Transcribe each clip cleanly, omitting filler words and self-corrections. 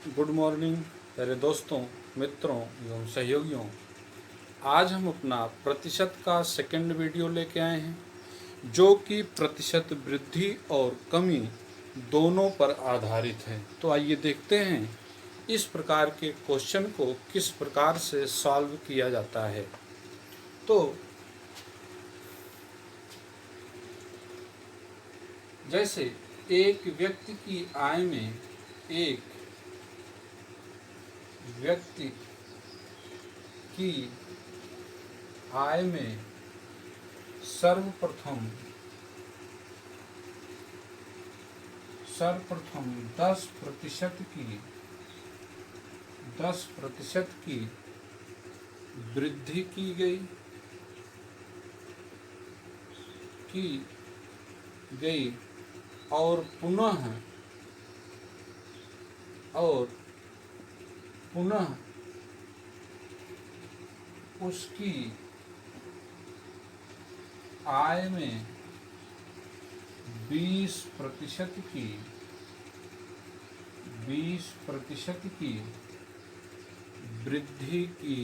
Good morning मेरे दोस्तों, मित्रों एवं सहयोगियों। आज हम अपना प्रतिशत का सेकंड वीडियो लेके आए हैं जो कि प्रतिशत वृद्धि और कमी दोनों पर आधारित है। तो आइए देखते हैं इस प्रकार के क्वेश्चन को किस प्रकार से सॉल्व किया जाता है। तो जैसे एक व्यक्ति की आय में एक व्यक्ति की आय में सर्वप्रथम 10% की वृद्धि की गई और पुनः उसकी आय में 20% की वृद्धि की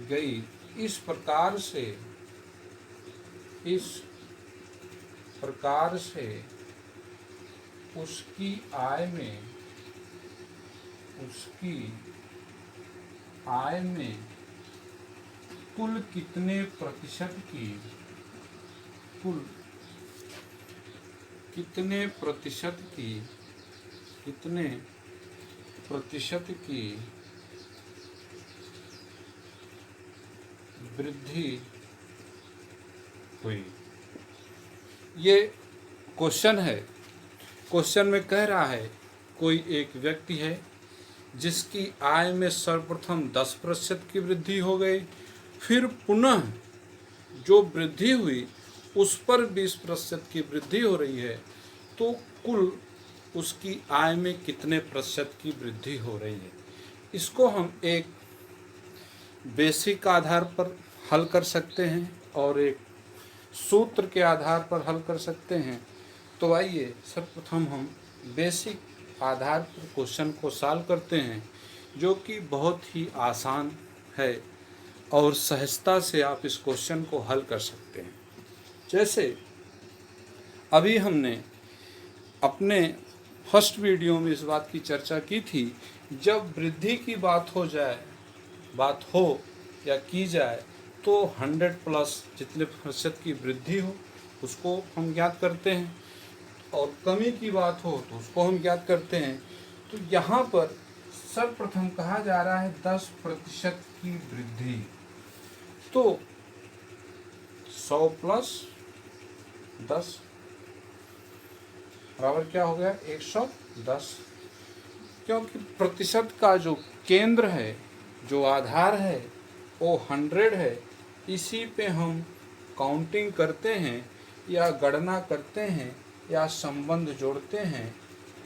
गई। इस प्रकार से उसकी आय में कुल कितने प्रतिशत की वृद्धि हुई। ये क्वेश्चन है। क्वेश्चन में कह रहा है कोई एक व्यक्ति है जिसकी आय में सर्वप्रथम 10% की वृद्धि हो गई, फिर पुनः जो वृद्धि हुई उस पर 20% की वृद्धि हो रही है, तो कुल उसकी आय में कितने प्रतिशत की वृद्धि हो रही है। इसको हम एक बेसिक आधार पर हल कर सकते हैं और एक सूत्र के आधार पर हल कर सकते हैं। तो आइए सर्वप्रथम हम बेसिक आधार पर क्वेश्चन को सॉल्व करते हैं, जो कि बहुत ही आसान है और सहजता से आप इस क्वेश्चन को हल कर सकते हैं। जैसे अभी हमने अपने फर्स्ट वीडियो में इस बात की चर्चा की थी, जब वृद्धि की बात हो या की जाए तो 100 प्लस जितने प्रतिशत की वृद्धि हो उसको हम ज्ञात करते हैं, और कमी की बात हो तो उसको हम ज्ञात करते हैं। तो यहाँ पर सर्वप्रथम कहा जा रहा है 10% की वृद्धि, तो 100 प्लस 10 बराबर क्या हो गया 110। क्योंकि प्रतिशत का जो केंद्र है, जो आधार है, वो 100 है। इसी पे हम काउंटिंग करते हैं या गणना करते हैं या संबंध जोड़ते हैं,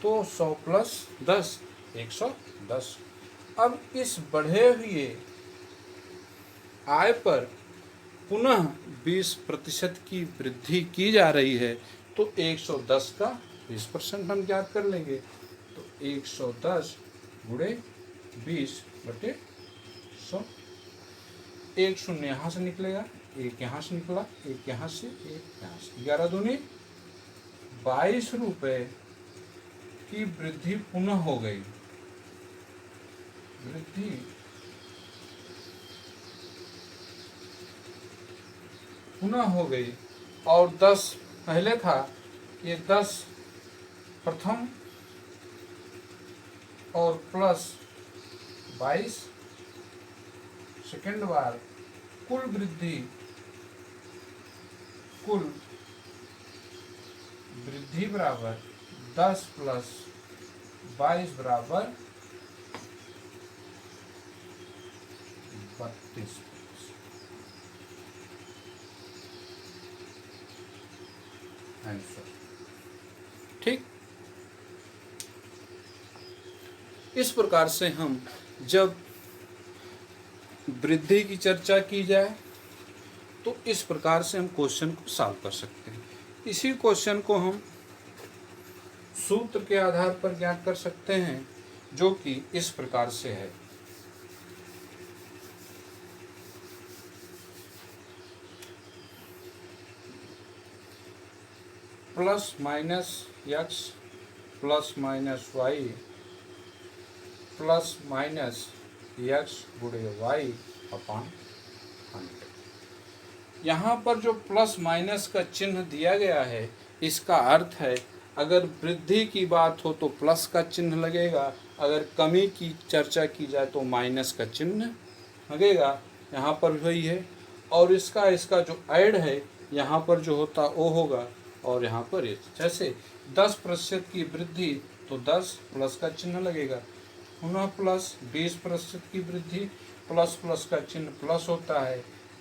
तो 100 प्लस 10 110। अब इस बढ़े हुए आय पर पुनः 20% की वृद्धि की जा रही है, तो 110 का 20% हम ज्ञात कर लेंगे। तो 110 गुणे 20/100। एक शून्य यहाँ से निकलेगा, एक यहाँ से निकला, एक यहाँ से, एक यहाँ से, 11 दूनी 22 रुपये की वृद्धि पुनः हो गई। वृद्धि पुनः हो गई और 10 पहले था, ये 10 प्रथम और प्लस 22 सेकेंड बार, कुल वृद्धि बराबर 10 प्लस 22 बराबर 32। आंसर ठीक। इस प्रकार से हम जब वृद्धि की चर्चा की जाए तो इस प्रकार से हम क्वेश्चन को सॉल्व कर सकते हैं। इसी क्वेश्चन को हम सूत्र के आधार पर ज्ञात कर सकते हैं, जो कि इस प्रकार से है। Plus minus X plus minus Y plus minus X गुणे वाई अपॉन 100। यहाँ पर जो प्लस माइनस का चिन्ह दिया गया है, इसका अर्थ है अगर वृद्धि की बात हो तो प्लस का चिन्ह लगेगा, अगर कमी की चर्चा की जाए तो माइनस का चिन्ह लगेगा। यहाँ पर वही है, और इसका जो ऐड है यहाँ पर जो होता वो होगा, और यहाँ पर ये जैसे 10% की वृद्धि तो 10 प्लस का चिन्ह लगेगा, पुनः प्लस 20% की वृद्धि प्लस प्लस का चिन्ह प्लस होता है।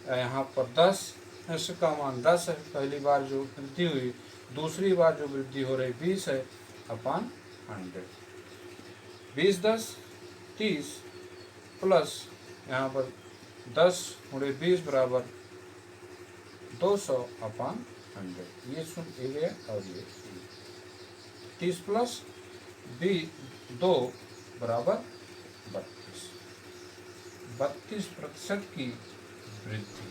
यहाँ पर 10 का मान 10 है, पहली बार जो वृद्धि हुई, दूसरी बार जो वृद्धि हो रही 20 है अपॉन 100। 20 10 30 प्लस यहाँ पर 10 गुणे 20 बराबर 200 अपॉन 100। ये सुन ये गया, और ये 30 प्लस 2 बराबर 32% की वृद्धि।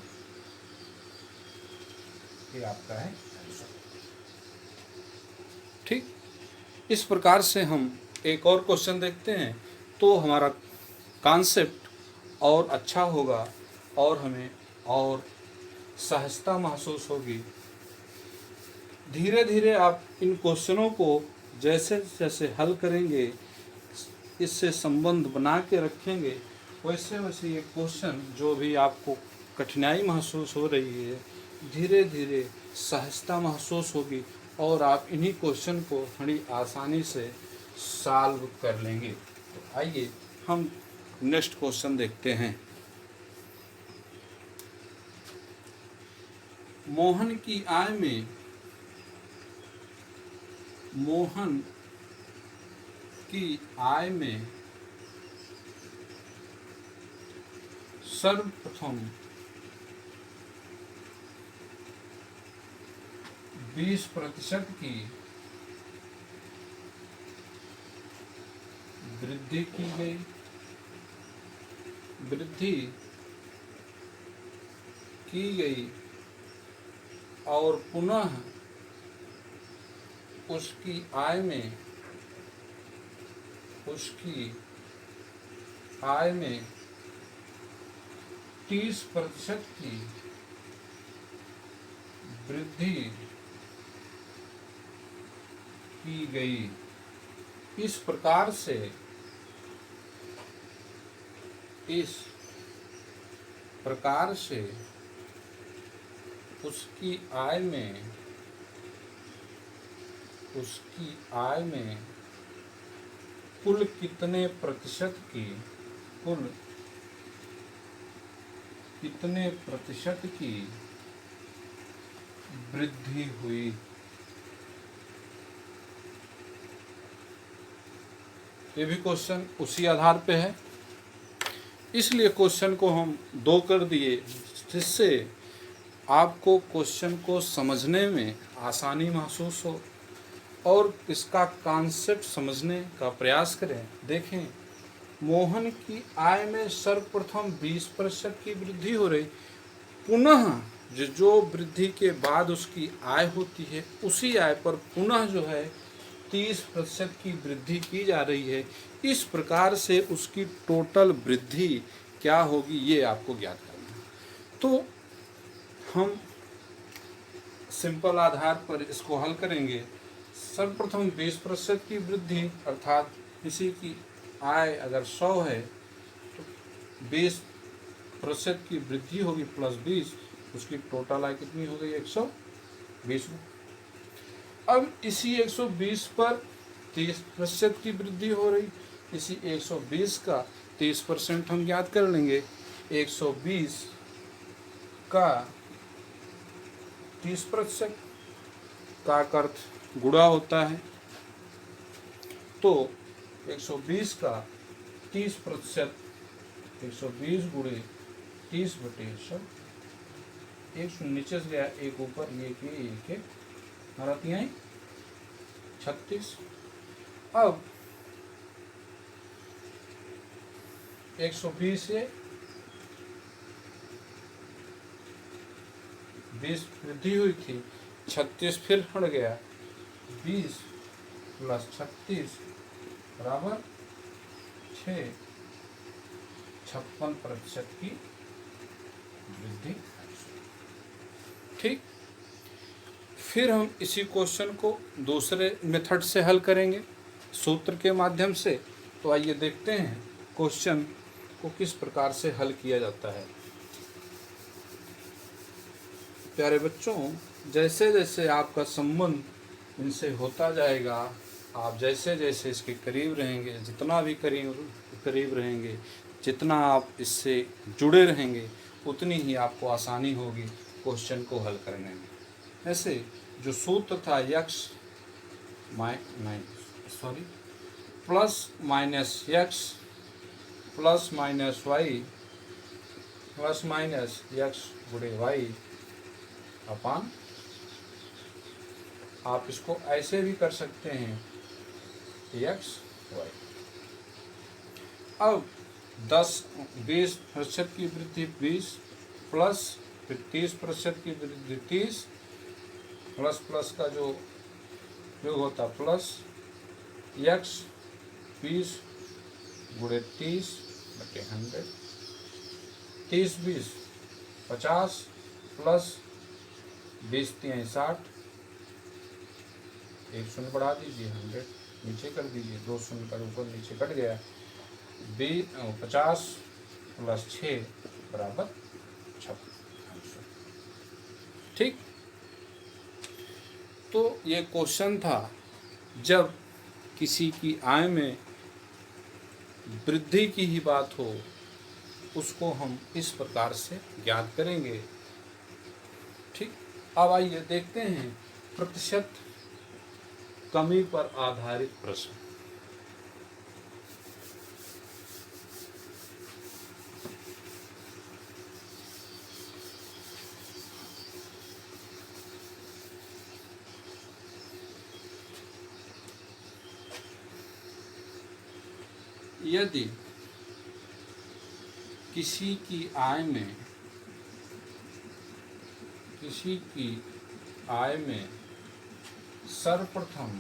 ये आपका है आंसर। ठीक, इस प्रकार से हम एक और क्वेश्चन देखते हैं तो हमारा कॉन्सेप्ट और अच्छा होगा और हमें और सहजता महसूस होगी। धीरे धीरे आप इन क्वेश्चनों को जैसे जैसे हल करेंगे, इससे संबंध बना के रखेंगे, वैसे वैसे ये क्वेश्चन जो भी आपको कठिनाई महसूस हो रही है, धीरे धीरे सहजता महसूस होगी और आप इन्हीं क्वेश्चन को बड़ी आसानी से सॉल्व कर लेंगे। तो आइए हम नेक्स्ट क्वेश्चन देखते हैं। मोहन की आय में सर्वप्रथम 20% की वृद्धि की गई और पुनः उसकी आय में 30% की वृद्धि की गई। इस प्रकार से उसकी आय में कुल कितने प्रतिशत की वृद्धि हुई। ये भी क्वेश्चन उसी आधार पे है, इसलिए क्वेश्चन को हम 2 कर दिए, जिससे आपको क्वेश्चन को समझने में आसानी महसूस हो और इसका कॉन्सेप्ट समझने का प्रयास करें। देखें, मोहन की आय में सर्वप्रथम 20% की वृद्धि हो रही, पुनः जो वृद्धि के बाद उसकी आय होती है, उसी आय पर पुनः जो है 30% की वृद्धि की जा रही है। इस प्रकार से उसकी टोटल वृद्धि क्या होगी, ये आपको ज्ञात करना है। तो हम सिंपल आधार पर इसको हल करेंगे। सर्वप्रथम 20% की वृद्धि, अर्थात किसी की आय अगर 100 है तो 20% की वृद्धि होगी प्लस 20, उसकी टोटल आय कितनी हो गई 120। अब इसी 120 पर 30% की वृद्धि हो रही, इसी 120 का 30% हम ज्ञात कर लेंगे। 120 का 30% का अर्थ गुणा होता है, तो 120 का 30%, 120 गुणे 30 बटे 100, एक नीचे से गया, एक ऊपर, ये के हमारा 3 36। अब 120 से 20 वृद्धि हुई थी, 36 फिर हट गया, 20 प्लस 36 बराबर 6, 56% की वृद्धि। ठीक, फिर हम इसी क्वेश्चन को दूसरे मेथड से हल करेंगे, सूत्र के माध्यम से। तो आइए देखते हैं क्वेश्चन को किस प्रकार से हल किया जाता है। प्यारे बच्चों, जैसे जैसे आपका संबंध इनसे होता जाएगा, आप जैसे जैसे इसके करीब रहेंगे, जितना भी करीब रहेंगे, जितना आप इससे जुड़े रहेंगे, उतनी ही आपको आसानी होगी क्वेश्चन को हल करने में। ऐसे जो सूत्र था plus minus X plus minus Y plus minus X गुणे वाई अपान, आप इसको ऐसे भी कर सकते हैं एक्स वाई। अब 20% की वृद्धि 20 प्लस फिर 30% की वृद्धि 30 प्लस प्लस का जो योग होता प्लस एक्स 20 गुणे 30 बटे 100, 30 20 50 प्लस 20 3 60, एक शून्य बढ़ा दीजिए, 100 नीचे कर दीजिए, 2 शून्य का ऊपर नीचे कट गया, 50 प्लस 6 बराबर 56। ठीक, तो ये क्वेश्चन था, जब किसी की आय में वृद्धि की ही बात हो, उसको हम इस प्रकार से ज्ञात करेंगे। ठीक, अब आइए देखते हैं प्रतिशत कमी पर आधारित प्रश्न। यदि किसी की आय में सर्वप्रथम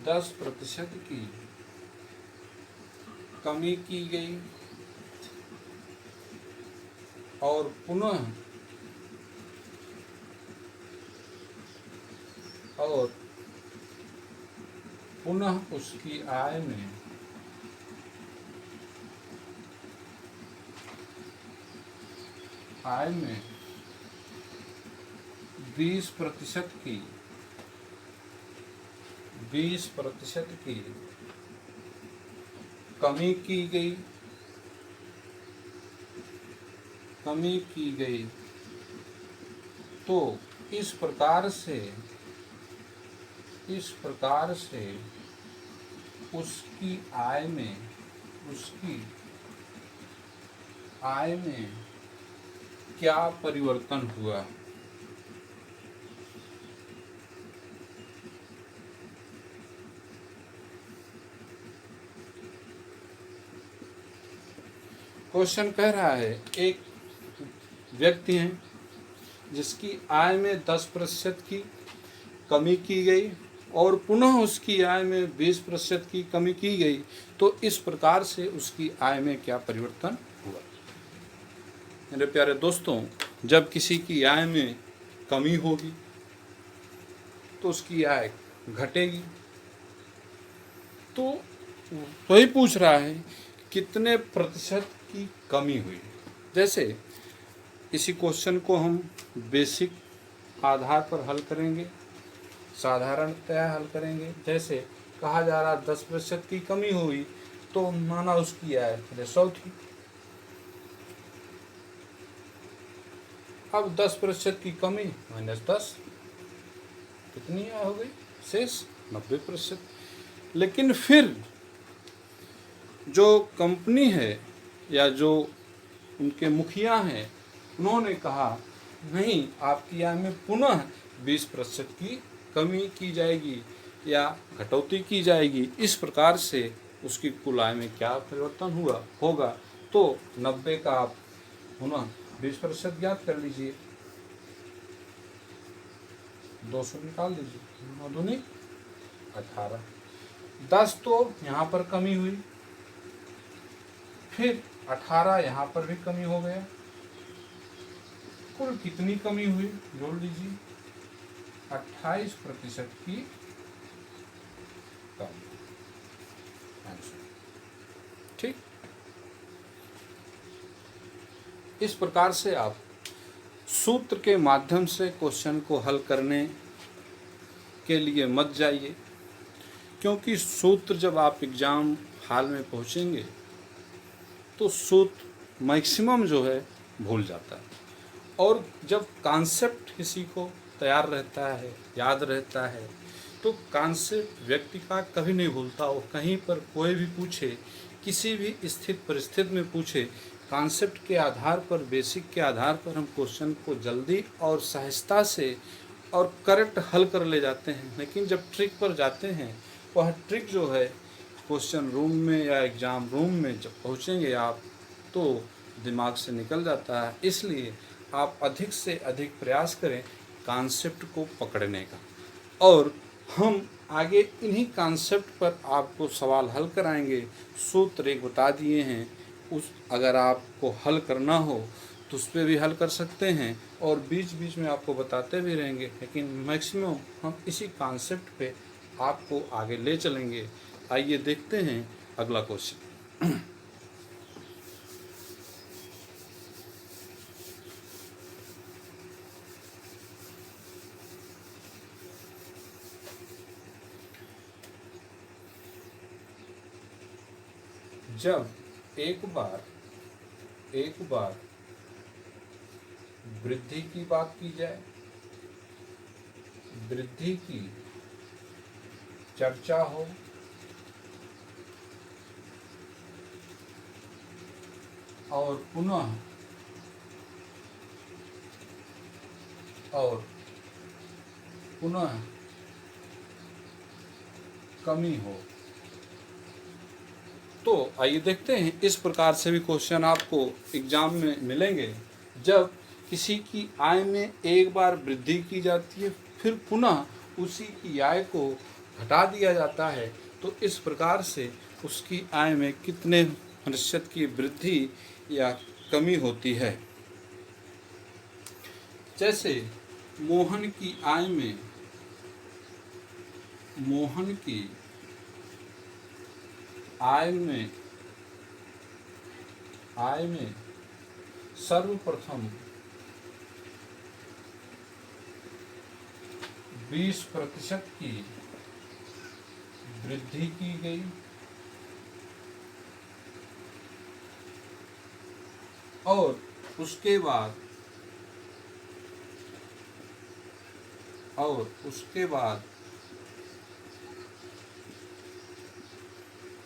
10% की कमी की गई और पुनः उसकी आय में 20% की कमी की गई, तो इस प्रकार से उसकी आय में क्या परिवर्तन हुआ। क्वेश्चन कह रहा है, एक व्यक्ति है जिसकी आय में 10% की कमी की गई और पुनः उसकी आय में 20% की कमी की गई, तो इस प्रकार से उसकी आय में क्या परिवर्तन हुआ। मेरे प्यारे दोस्तों, जब किसी की आय में कमी होगी तो उसकी आय घटेगी। तो वही पूछ रहा है कितने प्रतिशत की कमी हुई। जैसे इसी क्वेश्चन को हम बेसिक आधार पर हल करेंगे, साधारणतया हल करेंगे। जैसे कहा जा रहा 10% की कमी हुई, तो माना उसकी आय 100 थी। अब 10% की कमी माइनस 10, कितनी आय हो गई, शेष 90%। लेकिन फिर जो कंपनी है या जो उनके मुखिया हैं, उन्होंने कहा नहीं, आपकी आय में पुनः 20% की कमी की जाएगी या कटौती की जाएगी। इस प्रकार से उसकी कुल आय में क्या परिवर्तन होगा। तो 90 का आप पुनः 20% ज्ञात कर लीजिए, 200 निकाल दीजिए, 9 दूनी 18, 10 तो यहाँ पर कमी हुई, फिर 18 यहाँ पर भी कमी हो गया, कुल कितनी कमी हुई जोड़ लीजिए, 28% की कमी। ठीक, इस प्रकार से आप सूत्र के माध्यम से क्वेश्चन को हल करने के लिए मत जाइए, क्योंकि सूत्र जब आप एग्जाम हाल में पहुंचेंगे तो सूत्र मैक्सिमम जो है भूल जाता है, और जब कॉन्सेप्ट किसी को तैयार रहता है, याद रहता है, तो कॉन्सेप्ट व्यक्ति का कभी नहीं भूलता। वो कहीं पर कोई भी पूछे, किसी भी स्थिति परिस्थिति में पूछे, कॉन्सेप्ट के आधार पर, बेसिक के आधार पर हम क्वेश्चन को जल्दी और सहजता से और करेक्ट हल कर ले जाते हैं। लेकिन जब ट्रिक पर जाते हैं, वह ट्रिक जो है क्वेश्चन रूम में या एग्ज़ाम रूम में जब पहुँचेंगे आप, तो दिमाग से निकल जाता है। इसलिए आप अधिक से अधिक प्रयास करें कॉन्सेप्ट को पकड़ने का, और हम आगे इन्हीं कॉन्सेप्ट पर आपको सवाल हल कराएंगे। सूत्र एक बता दिए हैं, उस अगर आपको हल करना हो तो उस पर भी हल कर सकते हैं, और बीच बीच में आपको बताते भी रहेंगे, लेकिन मैक्सिमम हम इसी कॉन्सेप्ट पे आपको आगे ले चलेंगे। आइए देखते हैं अगला क्वेश्चन। जब एक बार वृद्धि की बात की जाए, वृद्धि की चर्चा हो, और पुनः कमी हो, तो आइए देखते हैं। इस प्रकार से भी क्वेश्चन आपको एग्जाम में मिलेंगे। जब किसी की आय में एक बार वृद्धि की जाती है, फिर पुनः उसी की आय को घटा दिया जाता है, तो इस प्रकार से उसकी आय में कितने प्रतिशत की वृद्धि या कमी होती है। जैसे मोहन की आय में सर्वप्रथम 20% की वृद्धि की गई, और उसके बाद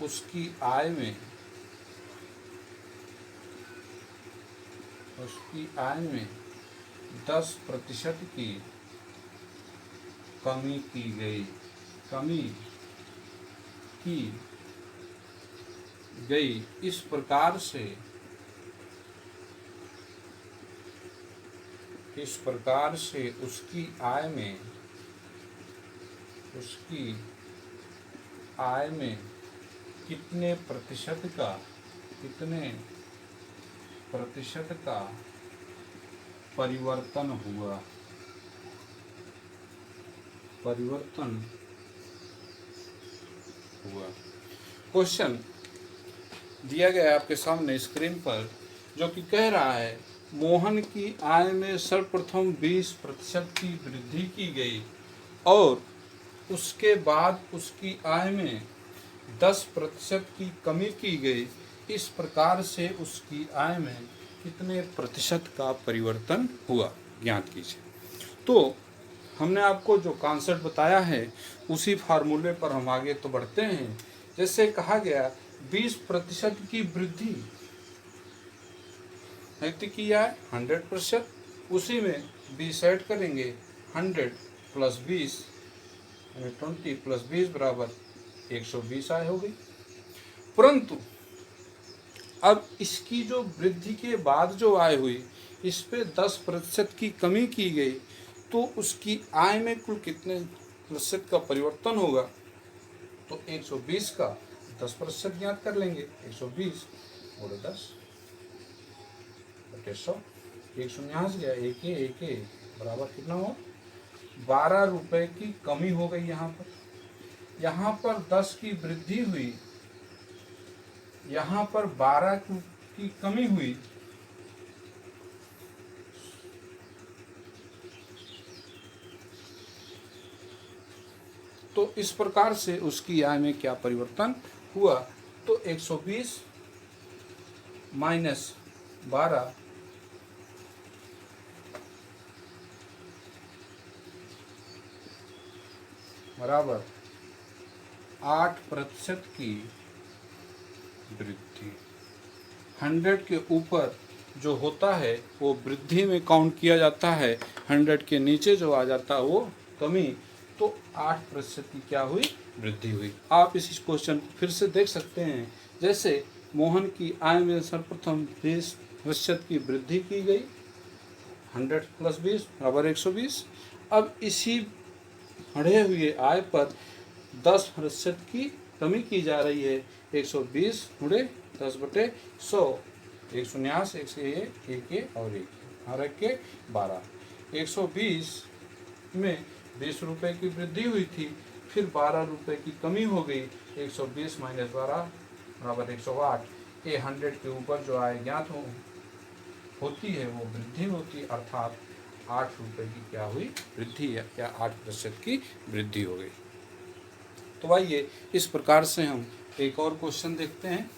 उसकी आय में 10% की कमी की गई। इस प्रकार से उसकी आय में कितने प्रतिशत का परिवर्तन हुआ। क्वेश्चन दिया गया है आपके सामने स्क्रीन पर, जो कि कह रहा है मोहन की आय में सर्वप्रथम 20% की वृद्धि की गई, और उसके बाद उसकी आय में 10% की कमी की गई। इस प्रकार से उसकी आय में कितने प्रतिशत का परिवर्तन हुआ, ज्ञात कीजिए। तो हमने आपको जो कॉन्सेप्ट बताया है उसी फार्मूले पर हम आगे तो बढ़ते हैं। जैसे कहा गया 20% की वृद्धि, व्यक्ति किया है 100%, उसी में 20 ऐड करेंगे, 100 प्लस 20 यानी 20 प्लस 20 बराबर 120 आय हो गई। परंतु अब इसकी जो वृद्धि के बाद जो आय हुई, इस पे 10% की कमी की गई, तो उसकी आय में कुल कितने प्रतिशत का परिवर्तन होगा? तो 120 का 10% ज्ञात कर लेंगे। 120 और 10 बटे 100, 1 शून्य यहाँ से गया, एक बराबर कितना हुआ? 12 रुपए की कमी हो गई। यहाँ पर 10 की वृद्धि हुई, यहाँ पर 12 की कमी हुई, तो इस प्रकार से उसकी आय में क्या परिवर्तन हुआ? तो 120 माइनस 12 बराबर 8% की वृद्धि। 100 के ऊपर जो होता है वो वृद्धि में काउंट किया जाता है, 100 के नीचे जो आ जाता है वो कमी। तो 8% की क्या हुई? वृद्धि हुई। आप इस क्वेश्चन को फिर से देख सकते हैं। जैसे मोहन की आय में सर्वप्रथम 20% की वृद्धि की गई, 100 प्लस 20 बराबर 120। अब इसी बढ़े हुए आय पर 10% की कमी की जा रही है, 120 गुणे 10 बटे 100, 149, 1 और 1 12। 120 में 20 रुपए की वृद्धि हुई थी, फिर 12 रुपए की कमी हो गई, 120 माइनस 12 बराबर 108। ये 100 के ऊपर जो आय ज्ञात होती है वो वृद्धि होती, अर्थात 8 रुपए की क्या हुई? वृद्धि है, या 8% की वृद्धि हो गई। तो आइए इस प्रकार से हम एक और क्वेश्चन देखते हैं।